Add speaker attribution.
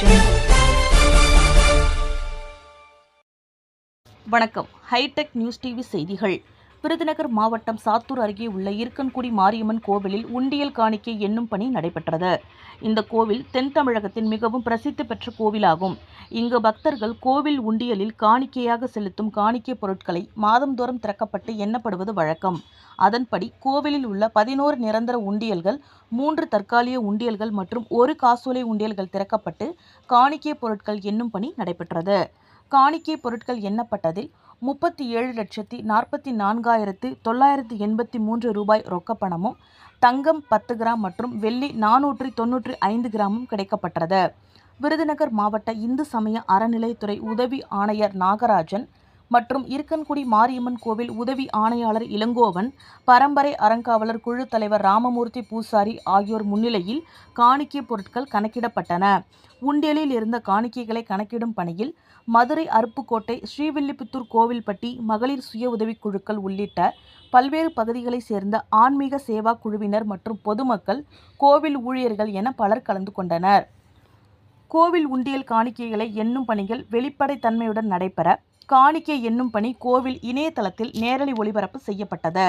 Speaker 1: watching. வணக்கம். Hitech news TV செய்திகள். விருதுநகர் மாவட்டம் சாத்தூர் அருகே உள்ள இருக்கன்குடி மாரியம்மன் கோவிலில் உண்டியல் காணிக்கை எண்ணும் பணி நடைபெற்றது. இந்த கோவில் தென் தமிழகத்தின் மிகவும் பிரசித்தி பெற்ற கோவிலாகும். இங்கு பக்தர்கள் கோவில் உண்டியலில் காணிக்கையாக செலுத்தும் காணிக்கை பொருட்களை மாதந்தோறும் திறக்கப்பட்டு எண்ணப்படுவது வழக்கம். அதன்படி கோவிலில் உள்ள 11 நிரந்தர உண்டியல்கள், 3 தற்காலிக உண்டியல்கள் மற்றும் 1 காசோலை உண்டியல்கள் திறக்கப்பட்டு காணிக்கை பொருட்கள் எண்ணும் பணி நடைபெற்றது. காணிக்கை பொருட்கள் எண்ணப்பட்டதில் 37,44,983 ரூபாய் ரொக்கப்பணமும், தங்கம் 10 கிராம் மற்றும் வெள்ளி 495 கிராமும் கிடைக்கப்பட்டது. விருதுநகர் மாவட்ட இந்து சமய அறநிலையத்துறை உதவி ஆணையர் நாகராஜன் மற்றும் இருக்கன்குடி மாரியம்மன் கோவில் உதவி ஆணையாளர் இளங்கோவன், பரம்பரை அறங்காவலர் குழு தலைவர் ராமமூர்த்தி பூசாரி ஆகியோர் முன்னிலையில் காணிக்கை பொருட்கள் கணக்கிடப்பட்டன. உண்டியலில் இருந்த காணிக்கைகளை கணக்கிடும் பணியில் மதுரை அருப்புக்கோட்டை, ஸ்ரீவில்லிபுத்தூர், கோவில்பட்டி மகளிர் சுய உதவிக் குழுக்கள் உள்ளிட்ட பல்வேறு பகுதிகளைச் சேர்ந்த ஆன்மீக சேவா குழுவினர் மற்றும் பொதுமக்கள், கோவில் ஊழியர்கள் என பலர் கலந்து கொண்டனர். கோவில் உண்டியல் காணிக்கைகளை எண்ணும் பணிகள் வெளிப்படைத்தன்மையுடன் நடைபெற காணிக்கை எண்ணும் பணி கோவில் இணையதளத்தில் நேரலை ஒளிபரப்பு செய்யப்பட்டது.